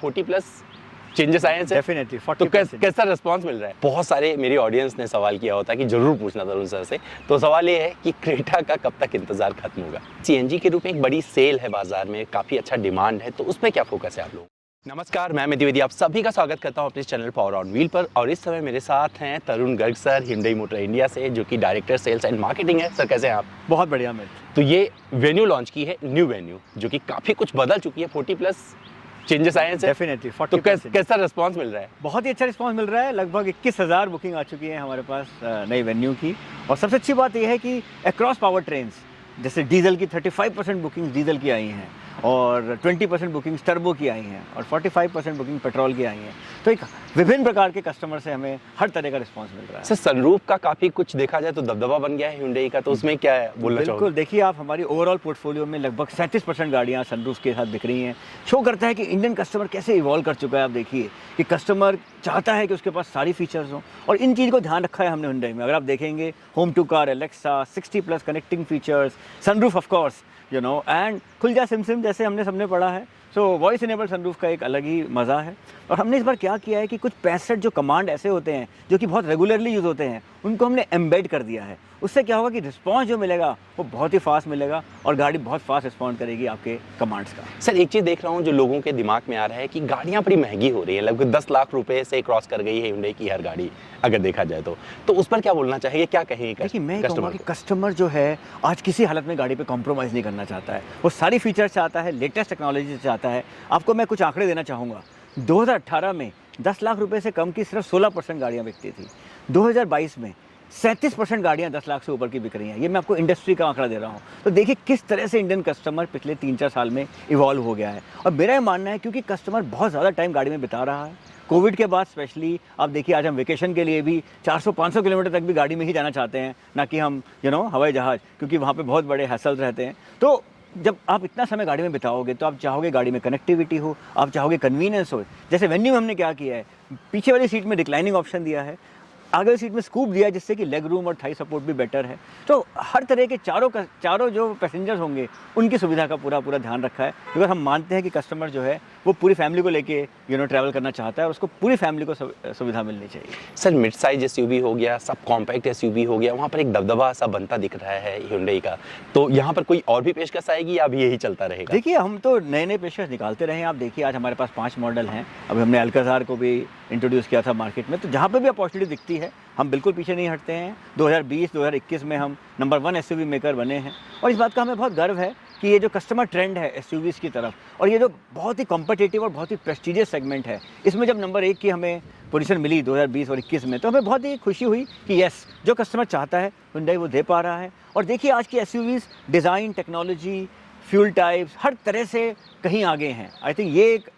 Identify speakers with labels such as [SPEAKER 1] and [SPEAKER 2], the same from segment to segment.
[SPEAKER 1] 40 plus changes आए हैं sir?
[SPEAKER 2] Definitely
[SPEAKER 1] तो कैसा रिस्पांस मिल रहा है? बहुत सारे मेरी ऑडियंस ने सवाल किया होता है कि जरूर पूछना तरुण सर से, तो सवाल ये है कि क्रेटा का कब तक इंतजार खत्म होगा? सीएनजी के रूप में एक बड़ी सेल है बाजार में, काफी अच्छा डिमांड है, तो उसमें क्या फोकस है आप लोग? नमस्कार, मैं मितिवेदी आप सभी का स्वागत करता हूं अपने चैनल पावर ऑन व्हील पर। और इस समय मेरे साथ हैं Tarun Garg sir, Hyundai Motor India से, जो कि डायरेक्टर सेल्स एंड मार्केटिंग है। सर कैसे हैं आप?
[SPEAKER 2] बहुत बढ़िया मिल।
[SPEAKER 1] तो ये वेन्यू लॉन्च की है, न्यू वेन्यू, जो कि काफी कुछ बदल चुकी है, 40 प्लस चेंजेस आए हैं सर?
[SPEAKER 2] डेफिनेटली
[SPEAKER 1] तो कैसा रिस्पांस मिल रहा है?
[SPEAKER 2] बहुत ही अच्छा रिस्पांस मिल रहा है। लगभग 21,000 बुकिंग आ चुकी है हमारे पास नई वेन्यू की। और सबसे अच्छी बात यह है कि अक्रॉस पावर ट्रेन्स, जैसे डीजल की 35% बुकिंग डीजल की आई हैं, और 20% बुकिंग टर्बो की आई हैं, और 45% बुकिंग पेट्रोल की आई हैं। तो एक विभिन्न प्रकार के कस्टमर से हमें हर तरह का रिस्पांस मिल रहा है।
[SPEAKER 1] सर सनरूफ का काफी कुछ देखा जाए तो दबदबा बन गया है Hyundai का, तो उसमें क्या है बोलना चाहोगे?
[SPEAKER 2] बिल्कुल, देखिए आप, हमारी ओवरऑल पोर्टफोलियो में लगभग 37% गाड़ियाँ सनरूफ के साथ बिक रही हैं। शो करता है कि इंडियन कस्टमर कैसे इवॉल्व कर चुका है। आप देखिए कि कस्टमर चाहता है कि उसके पास सारी फीचर्स हों, और इन चीज़ को ध्यान रखा है हमने Hyundai में। अगर आप देखेंगे, home to car, Alexa, 60+ connecting features, sunroof of course, you know, and खुल जा सिम जैसे हमने सबने पढ़ा है। सो वॉइस इनेबल सनरूफ का एक अलग ही मज़ा है। और हमने इस बार क्या किया है कि कुछ 65 जो कमांड ऐसे होते हैं जो कि बहुत रेगुलरली यूज़ होते हैं, उनको हमने एम्बेड कर दिया है। उससे क्या होगा कि रिस्पांस जो मिलेगा वो बहुत ही फास्ट मिलेगा, और गाड़ी बहुत फास्ट रिस्पॉन्ड करेगी आपके कमांड्स का।
[SPEAKER 1] सर एक चीज़ देख रहा हूँ जो लोगों के दिमाग में आ रहा है कि गाड़ियाँ बड़ी महंगी हो रही हैं, लगभग 10 लाख रुपए से क्रॉस कर गई है Hyundai की हर गाड़ी, अगर देखा जाए तो उस पर क्या बोलना चाहिए, क्या कहेंगे?
[SPEAKER 2] देखिए, मैं कहूँगा कि कस्टमर जो है आज किसी हालत में गाड़ी पे कॉम्प्रोमाइज़ नहीं करना चाहता है। वो सारी फीचर्स चाहता है, लेटेस्ट टेक्नोलॉजी चाहता है। आपको मैं कुछ आंकड़े देना चाहूँगा। 2018 में 10 लाख रुपए से कम की सिर्फ 16% गाड़ियाँ बिकती थी। 2022 में 37% गाड़ियाँ 10 लाख से ऊपर की बिक रही हैं। ये मैं आपको इंडस्ट्री का आंकड़ा दे रहा हूँ। तो देखिए किस तरह से इंडियन कस्टमर पिछले 3-4 साल में इवॉल्व हो गया है। और मेरा ये मानना है क्योंकि कस्टमर बहुत ज़्यादा टाइम गाड़ी में बिता रहा है। कोविड के बाद स्पेशली आप देखिए, आज हम वेकेशन के लिए भी 400-500 किलोमीटर तक भी गाड़ी में ही जाना चाहते हैं, ना कि हम हवाई जहाज़, क्योंकि वहाँ पे बहुत बड़े हैसल्स रहते हैं। तो जब आप इतना समय गाड़ी में बिताओगे तो आप चाहोगे गाड़ी में कनेक्टिविटी हो, आप चाहोगे कन्वीनियंस हो। जैसे वेन्यू में हमने क्या किया है, पीछे वाली सीट में रिक्लाइनिंग ऑप्शन दिया है, आगे वाली सीट में स्कूप दिया है, जिससे कि लेग रूम और थाई सपोर्ट भी बेटर है। तो हर तरह के चारों जो पैसेंजर्स होंगे उनकी सुविधा का पूरा ध्यान रखा है, क्योंकि हम मानते हैं कि कस्टमर जो है वो पूरी फैमिली को लेके ट्रैवल करना चाहता है, और उसको पूरी फैमिली को सुविधा मिलनी चाहिए।
[SPEAKER 1] सर मिड साइज SUV हो गया, सब कॉम्पैक्ट SUV हो गया, वहाँ पर एक दबदबा सा बनता दिख रहा है Hyundai का, तो यहाँ पर कोई और भी पेशकश आएगी या अभी यही चलता रहेगा?
[SPEAKER 2] देखिए, हम तो नए पेशकश निकालते रहे हैं। आप देखिए, आज हमारे पास 5 मॉडल हैं। अभी हमने अल्काज़ार को भी इंट्रोड्यूस किया था मार्केट में। तो जहाँ पे भी अपॉर्चुनिटी दिखती है हम बिल्कुल पीछे नहीं हटते हैं। 2020-2021 में हम नंबर 1 SUV मेकर बने हैं, और इस बात का हमें बहुत गर्व है कि ये जो कस्टमर ट्रेंड है SUVs की तरफ, और ये जो बहुत ही कॉम्पिटिटिव और बहुत ही प्रेस्टीजियस सेगमेंट है, इसमें जब नंबर 1 की हमें पोजीशन मिली 2020 और 21 में, तो हमें बहुत ही खुशी हुई कि यस, जो कस्टमर चाहता है Hyundai वो दे पा रहा है। और देखिए, आज की SUVs design, technology, fuel types, हर तरह से कहीं आगे हैं। आई थिंक ये एक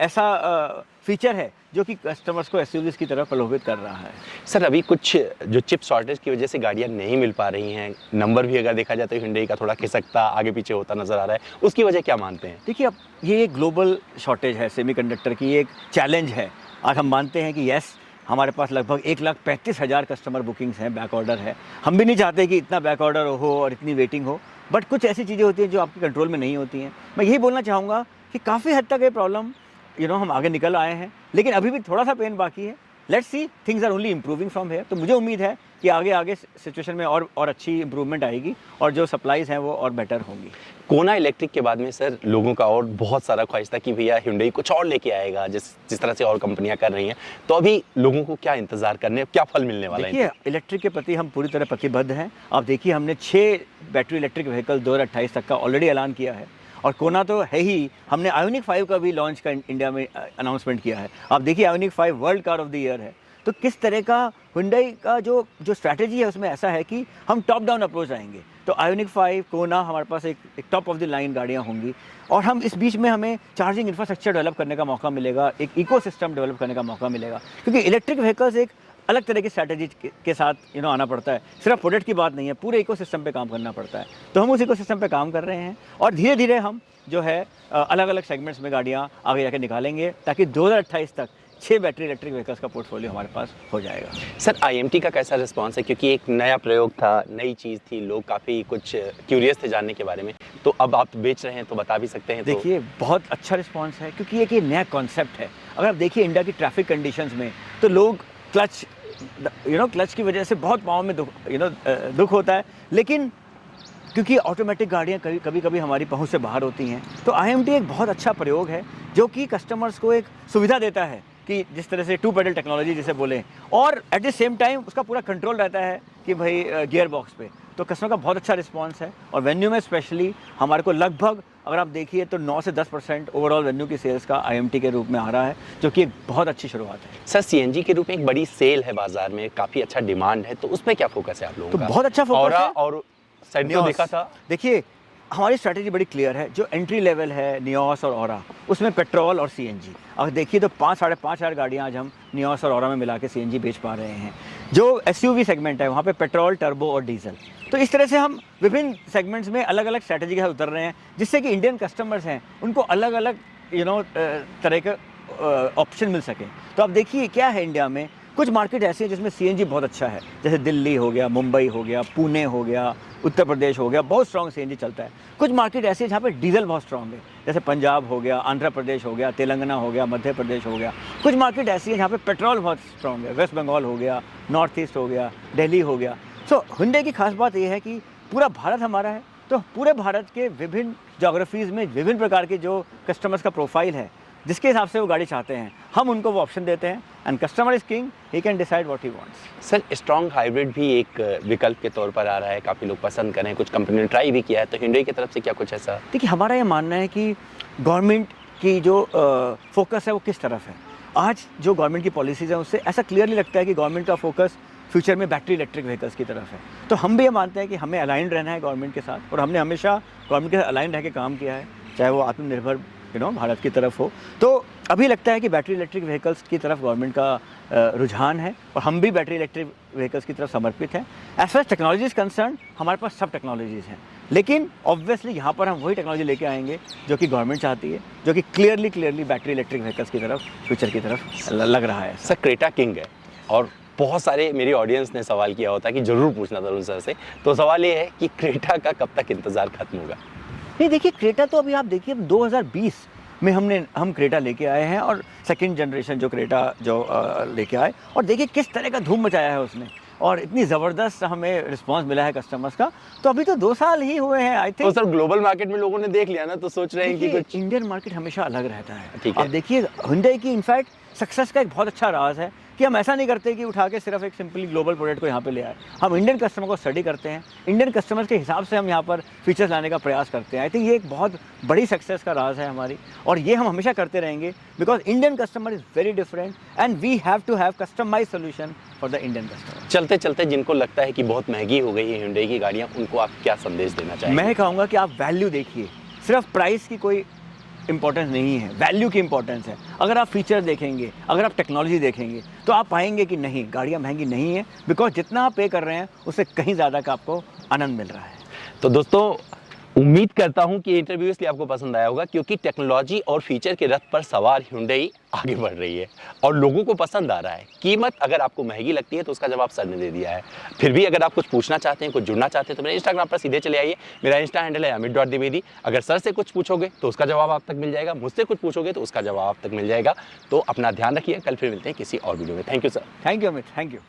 [SPEAKER 2] ऐसा फीचर है जो कि कस्टमर्स को SUVs की तरफ प्रलोभित कर रहा है।
[SPEAKER 1] सर अभी कुछ जो चिप शॉर्टेज की वजह से गाड़ियाँ नहीं मिल पा रही हैं, नंबर भी अगर देखा जाए तो Hyundai का थोड़ा खिसकता आगे पीछे होता नजर आ रहा है, उसकी वजह क्या मानते हैं?
[SPEAKER 2] देखिए, अब ये एक ग्लोबल शॉर्टेज है सेमीकंडक्टर की, एक चैलेंज है। आज हम मानते हैं कि यस, हमारे पास लगभग 1,35,000 कस्टमर बुकिंग्स हैं, बैक ऑर्डर है। हम भी नहीं चाहते कि इतना बैक ऑर्डर हो और इतनी वेटिंग हो, बट कुछ ऐसी चीज़ें होती हैं जो आपके कंट्रोल में नहीं होती हैं। मैं यही बोलना चाहूँगा कि काफ़ी हद तक ये प्रॉब्लम हम आगे निकल आए हैं, लेकिन अभी भी थोड़ा सा पेन बाकी है। Let's see, things are only improving from here. तो मुझे उम्मीद है कि आगे सिचुएशन में और अच्छी इंप्रूवमेंट आएगी, और जो सप्लाईज़ हैं वो और बेटर होंगी।
[SPEAKER 1] कोना इलेक्ट्रिक के बाद में सर लोगों का और बहुत सारा ख्वाहिश था कि भैया Hyundai कुछ और लेके आएगा, जिस तरह से और कंपनियां कर रही हैं, तो अभी लोगों को क्या इंतजार करने, क्या फल मिलने वाला है?
[SPEAKER 2] देखिए, इलेक्ट्रिक के प्रति हम पूरी तरह प्रतिबद्ध हैं। आप देखिए, हमने 6 बैटरी इलेक्ट्रिक व्हीकल 2028 तक का ऑलरेडी ऐलान किया है, और कोना तो है ही। हमने आयोनिक 5 का भी लॉन्च का इंडिया में अनाउंसमेंट किया है। आप देखिए, ionic 5 world car of the year है। तो किस तरह का Hyundai का जो स्ट्रैटेजी है उसमें ऐसा है कि हम टॉप डाउन अप्रोच आएंगे। तो आयोनिक 5, कोना, हमारे पास एक टॉप ऑफ द लाइन गाड़ियाँ होंगी, और हम इस बीच में हमें चार्जिंग इंफ्रास्ट्रक्चर डेवलप करने का मौका मिलेगा, एक इकोसिस्टम डेवलप करने का मौका मिलेगा, क्योंकि इलेक्ट्रिक व्हीकल्स एक अलग तरह की स्ट्रैटेजी के साथ आना पड़ता है। सिर्फ प्रोडक्ट की बात नहीं है, पूरे इकोसिस्टम पे काम करना पड़ता है। तो हम उस इकोसिस्टम पे काम कर रहे हैं, और धीरे धीरे हम जो है अलग अलग सेगमेंट्स में गाड़ियाँ आगे जाके निकालेंगे, ताकि 2028 तक 6 बैटरी इलेक्ट्रिक व्हीकल्स का पोर्टफोलियो हमारे पास हो जाएगा।
[SPEAKER 1] सर IMT का कैसा रिस्पांस है, क्योंकि एक नया प्रयोग था, नई चीज़ थी, लोग काफ़ी कुछ क्यूरियस थे जानने के बारे में, तो अब आप बेच रहे हैं तो बता भी सकते हैं।
[SPEAKER 2] देखिए बहुत अच्छा रिस्पांस है, क्योंकि एक ये नया कॉन्सेप्ट है। अगर आप देखिए इंडिया की ट्रैफिक कंडीशंस में, तो लोग क्लच की वजह से बहुत पाँव में दुख होता है, लेकिन क्योंकि ऑटोमेटिक गाड़ियाँ कभी कभी हमारी पहुंच से बाहर होती हैं, तो IMT एक बहुत अच्छा प्रयोग है जो कि कस्टमर्स को एक सुविधा देता है कि जिस तरह से 2 पेडल टेक्नोलॉजी जिसे बोलें, और एट द सेम टाइम उसका पूरा कंट्रोल रहता है कि भाई गियर बॉक्स पे। तो कस्टमर का बहुत अच्छा रिस्पांस है, और वेन्यू में स्पेशली हमारे को लगभग अगर आप देखिए तो 9 से 10% ओवरऑल वेन्यू की सेल्स का IMT के रूप में आ रहा है, जो कि एक बहुत अच्छी शुरुआत है।
[SPEAKER 1] सर CNG के रूप में एक बड़ी सेल है बाजार में, काफ़ी अच्छा डिमांड है, तो उसमें क्या फोकस है आप लोगों
[SPEAKER 2] तो
[SPEAKER 1] का?
[SPEAKER 2] बहुत अच्छा फोकस है।
[SPEAKER 1] और सेंट्रो देखा था।
[SPEAKER 2] देखिए हमारी स्ट्रैटेजी बड़ी क्लियर है। जो एंट्री लेवल है नियोस और ऑरा, उसमें पेट्रोल और CNG, अगर देखिए तो 5-5.5 हज़ार गाड़ियाँ आज हम नियोस और ऑरा में मिला के CNG बेच पा रहे हैं। जो SUV सेगमेंट है वहाँ पे पेट्रोल, टर्बो और डीजल। तो इस तरह से हम विभिन्न सेगमेंट्स में अलग अलग स्ट्रैटेजी के साथ उतर रहे हैं, जिससे कि इंडियन कस्टमर्स हैं उनको अलग अलग तरह के ऑप्शन मिल सके। तो आप देखिए क्या है, इंडिया में कुछ मार्केट ऐसी है जिसमें CNG बहुत अच्छा है, जैसे दिल्ली हो गया, मुंबई हो गया, पुणे हो गया, उत्तर प्रदेश हो गया, बहुत स्ट्रॉन्ग CNG चलता है। कुछ मार्केट ऐसी है जहाँ पे डीजल बहुत स्ट्रॉन्ग है, जैसे पंजाब हो गया, आंध्र प्रदेश हो गया, तेलंगाना हो गया, मध्य प्रदेश हो गया। कुछ मार्केट ऐसी है जहाँ पे पेट्रोल बहुत स्ट्रॉन्ग है, वेस्ट बंगाल हो गया, नॉर्थ ईस्ट हो गया, दिल्ली हो गया। सो Hyundai की खास बात यह है कि पूरा भारत हमारा है, तो पूरे भारत के विभिन्न जोग्राफीज़ में विभिन्न प्रकार के जो कस्टमर्स का प्रोफाइल है, जिसके हिसाब से वो गाड़ी चाहते हैं, हम उनको वो ऑप्शन देते हैं। And customer is king, he can decide what he wants.
[SPEAKER 1] Sir strong hybrid भी एक विकल्प के तौर पर आ रहा है, काफ़ी लोग पसंद करें, कुछ कंपनी ने ट्राई भी किया है, तो Hyundai की तरफ से क्या कुछ ऐसा?
[SPEAKER 2] देखिए हमारा ये मानना है कि गवर्नमेंट की जो फोकस है वो किस तरफ है। आज जो गवर्नमेंट की पॉलिसीज़ हैं उससे ऐसा क्लियरली लगता है कि गवर्नमेंट का फोकस फ्यूचर में बैटरी इलेक्ट्रिक व्हीकल्स की तरफ है। तो हम भी ये मानते हैं कि हमें अलाइंड रहना है गवर्नमेंट के साथ, और हमने हमेशा गवर्नमेंट के साथ अलाइंड रह के काम किया है, चाहे वो आत्मनिर्भर भारत की तरफ हो। तो अभी लगता है कि बैटरी इलेक्ट्रिक व्हीकल्स की तरफ गवर्नमेंट का रुझान है, और हम भी बैटरी इलेक्ट्रिक व्हीकल्स की तरफ समर्पित हैं। As far technology is concerned, हमारे पास सब टेक्नोलॉजीज़ हैं, लेकिन ऑब्वियसली यहाँ पर हम वही टेक्नोलॉजी लेके आएंगे जो कि गवर्नमेंट चाहती है, जो कि क्लियरली बैटरी इलेक्ट्रिक व्हीकल्स की तरफ, फ्यूचर की तरफ लग रहा है।
[SPEAKER 1] सर क्रेटा किंग है, और बहुत सारे मेरी ऑडियंस ने सवाल किया होता है कि ज़रूर पूछना था उन सर से, तो सवाल ये है कि क्रेटा का कब तक इंतज़ार खत्म होगा?
[SPEAKER 2] नहीं देखिए, क्रेटा तो अभी आप देखिए 2020 में हम क्रेटा लेके आए हैं, और सेकंड जनरेशन जो क्रेटा लेके आए, और देखिए किस तरह का धूम मचाया है उसने, और इतनी ज़बरदस्त हमें रिस्पांस मिला है कस्टमर्स का। तो अभी तो 2 साल ही हुए हैं आई थिंक।
[SPEAKER 1] तो सर ग्लोबल मार्केट में लोगों ने देख लिया ना, तो सोच रहे हैं कि कुछ
[SPEAKER 2] इंडियन मार्केट हमेशा अलग रहता है।
[SPEAKER 1] ठीक है।
[SPEAKER 2] आप देखिए Hyundai की इनफैक्ट सक्सेस का एक बहुत अच्छा राज है कि हम ऐसा नहीं करते कि उठा के सिर्फ एक सिंपली ग्लोबल प्रोडक्ट को यहाँ पे ले आए। हम इंडियन कस्टमर को स्टडी करते हैं, इंडियन कस्टमर्स के हिसाब से हम यहाँ पर फीचर्स लाने का प्रयास करते हैं। आई थिंक ये एक बहुत बड़ी सक्सेस का राज है हमारी, और ये हम हमेशा करते रहेंगे, because Indian customer is very different and we have to have customise solution for the Indian customer.
[SPEAKER 1] चलते चलते जिनको लगता है कि बहुत महंगी हो गई है Hyundai की गाड़ियाँ, उनको आप क्या संदेश देना चाहेंगे?
[SPEAKER 2] मैं कहूँगा कि आप वैल्यू देखिए, सिर्फ प्राइस की कोई इंपॉर्टेंस नहीं है, वैल्यू की इंपॉर्टेंस है। अगर आप फीचर देखेंगे, अगर आप टेक्नोलॉजी देखेंगे, तो आप पाएंगे कि नहीं, गाड़ियाँ महंगी नहीं है, बिकॉज जितना आप पे कर रहे हैं उससे कहीं ज़्यादा का आपको आनंद मिल रहा है।
[SPEAKER 1] तो दोस्तों उम्मीद करता हूं कि इंटरव्यू इसलिए आपको पसंद आया होगा क्योंकि टेक्नोलॉजी और फीचर के रथ पर सवार Hyundai आगे बढ़ रही है और लोगों को पसंद आ रहा है। कीमत अगर आपको महंगी लगती है तो उसका जवाब सर ने दे दिया है। फिर भी अगर आप कुछ पूछना चाहते हैं, कुछ जुड़ना चाहते हैं, तो मेरे इंस्टाग्राम पर सीधे चले आइए। मेरा इंस्टा हैंडल है amit.dwivedi। अगर सर से कुछ पूछोगे तो उसका जवाब आप तक मिल जाएगा, मुझसे कुछ पूछोगे तो उसका जवाब आप तक मिल जाएगा। तो अपना ध्यान रखिए, कल फिर मिलते हैं किसी और वीडियो में। Thank you sir.
[SPEAKER 2] Thank you Amit, thank you.